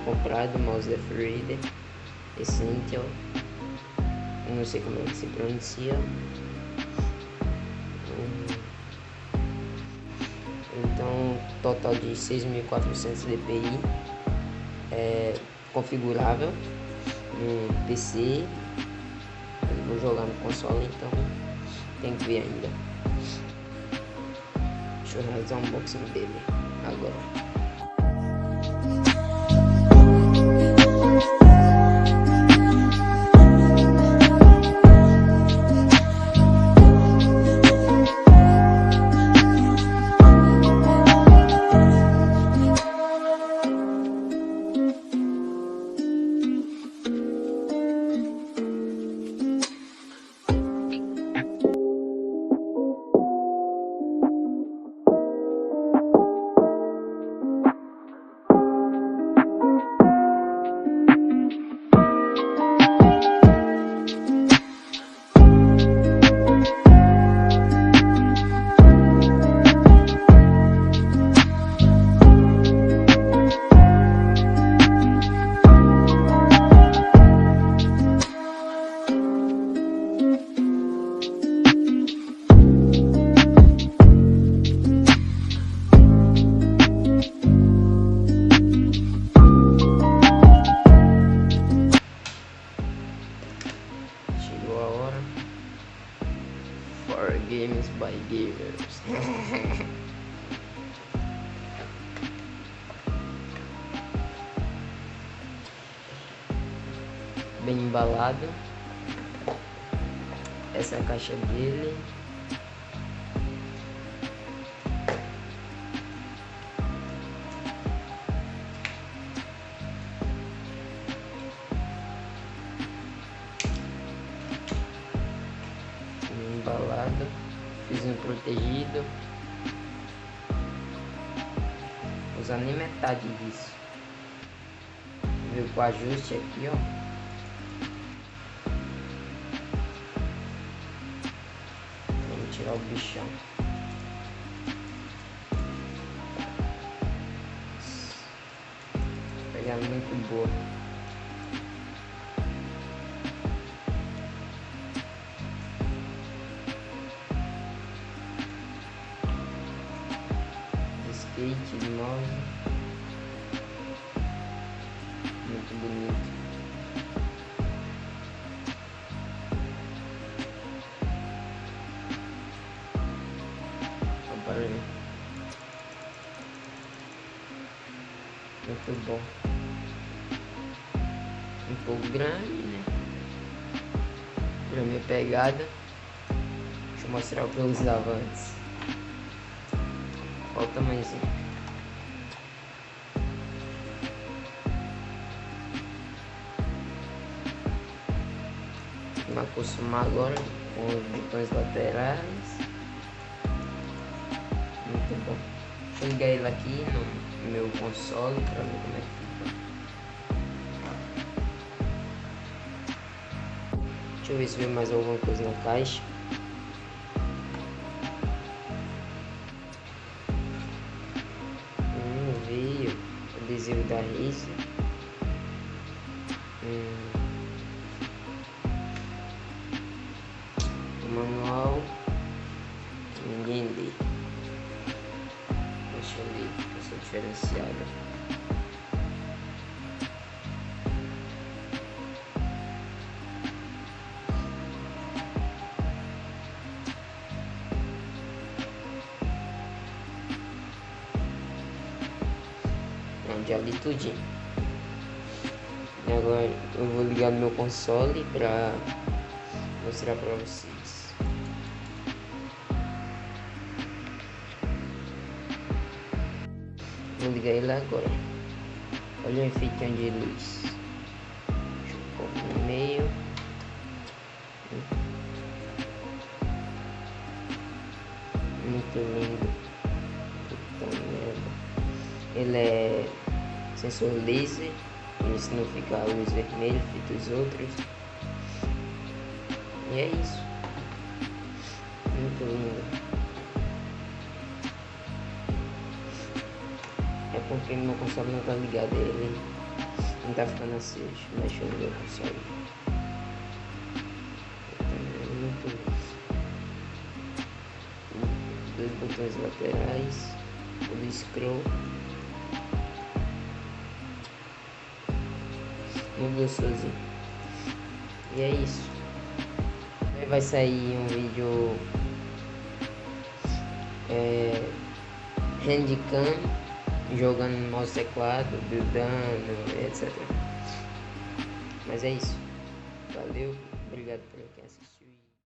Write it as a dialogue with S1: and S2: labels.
S1: comprado, mouse Deathadder, esse Intel, eu não sei como é que se pronuncia. Então, total de 6.400 dpi, configurável no PC. Eu vou jogar no console, então tem que ver ainda. Deixa eu realizar um unboxing dele agora. Games by Gamers. Bem embalado. Essa é a caixa dele. Embalado, fizinho protegido. Não usa nem metade disso. Veio com ajuste aqui, ó. Vamos tirar o bichão. Pegar muito boa. Skate de mouse, muito bonito. Aparelho muito bom, um pouco grande, né, pra minha pegada. Deixa eu mostrar o que eu usava antes. Olha o tamanhozinho. Vou me acostumar agora com os botões laterais. Muito bom. Deixa eu ligar ele aqui no meu console para ver como é que fica. Deixa eu ver se veio mais alguma coisa na caixa. Veio o adesivo da Razer. O manual que ninguém lê. Deixa eu ler, essa diferenciada. Já li tudinho. E agora eu vou ligar no meu console pra mostrar pra vocês. Vou ligar ele agora. Olha o efeitinho de luz. Deixa eu pôr no meio. Muito lindo. Puta merda. Ele é sensor laser, isso não fica a luz vermelha feito os outros. E é isso. Muito lindo. É porque meu console não tá ligado a ele. Não tá ficando assim, deixa eu ver o console. Dois botões laterais, o do scroll, mudou sozinho. E é isso. Aí vai sair um vídeo handcam, jogando no mouse teclado, buildando, etc. Mas é isso. Valeu, obrigado por quem assistiu.